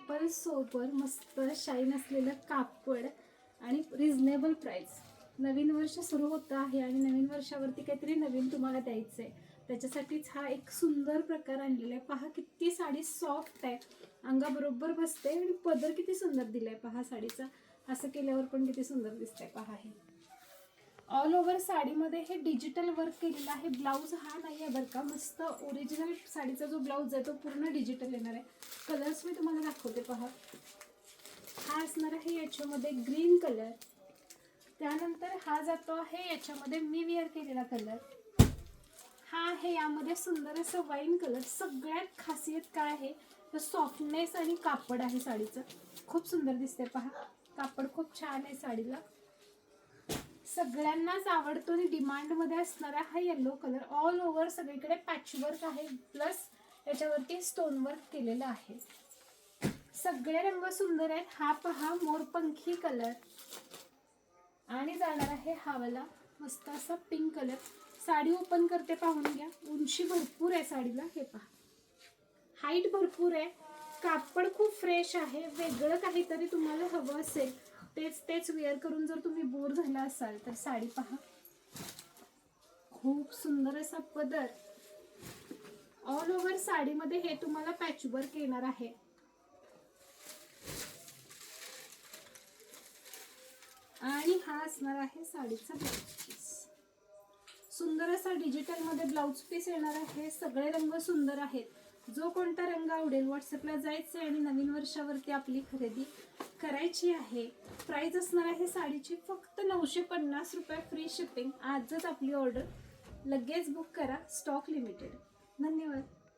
Simple sober मस्त shine असलेलं कापड आणि रिझनेबल प्राइस. नवीन वर्ष सुरू होतं आहे आणि नवीन वर्षावरती काहीतरी नवीन तुम्हाला द्यायचं आहे, त्याच्यासाठीच हा एक सुंदर प्रकार आणलेला आहे. पहा किती साडी सॉफ्ट आहे, अंगाबरोबर बसते आणि पदर किती सुंदर दिलाय पहा साडीचा. असं केल्यावर पण किती सुंदर दिसतंय पहा. हे ऑल ओव्हर साडीमध्ये हे डिजिटल वर्क केलेलं आहे. ब्लाऊज हा नाही आहे बरं का, मस्त ओरिजिनल साडीचा जो ब्लाऊज आहे तो पूर्ण डिजिटल येणार आहे. कलर्स मी तुम्हाला दाखवते पहा. हा असणार आहे याच्यामध्ये ग्रीन कलर, त्यानंतर हा जातो आहे याच्यामध्ये मी वेअर केलेला कलर, हा आहे यामध्ये सुंदर असं वाईन कलर. सगळ्यात खासियत काय आहे तर सॉफ्टनेस आणि कापड आहे साडीचं, खूप सुंदर दिसते पहा. कापड खूप छान आहे साडीला, सगळ्यांनाच आवडतो आणि डिमांडमध्ये असणारा हा येलो कलर. ऑल ओव्हर सगळीकडे पॅचवर्क आहे, प्लस याच्यावरती स्टोन वर्क केलेलं आहे. सगळे रंग सुंदर आहेत. हा पहा मोरपंखी कलर आणि जाणार आहे हा वाला मस्त असा पिंक कलर. साडी ओपन करते पाहून घ्या, उंची भरपूर आहे साडीला. हे पहा हाईट भरपूर आहे, कापड खूप फ्रेश आहे. वेगळं काहीतरी तुम्हाला हवं असेल, तेच वेअर करून जर तुम्ही बोर झाला असाल तर साडी पहा. खूप सुंदर असा पदर. ऑल ओव्हर साडीमध्ये हे तुम्हाला पॅचवर्क येणार आहे. आणि हा असणार आहे साडीचा ब्लाउज पीस. सुंदर असा डिजिटल मध्ये ब्लाउज पीस येणार आहे. सगळे रंग सुंदर आहेत. जो कोणता रंग आवडेल व्हॉट्सअपला जायचं आणि नवीन वर्षावरती आपली खरेदी करायची आहे. प्राइस असणार आहे साडीची फक्त 950 रुपये, फ्री शिपिंग. आजच आपली ऑर्डर लगेच बुक करा, स्टॉक लिमिटेड. धन्यवाद.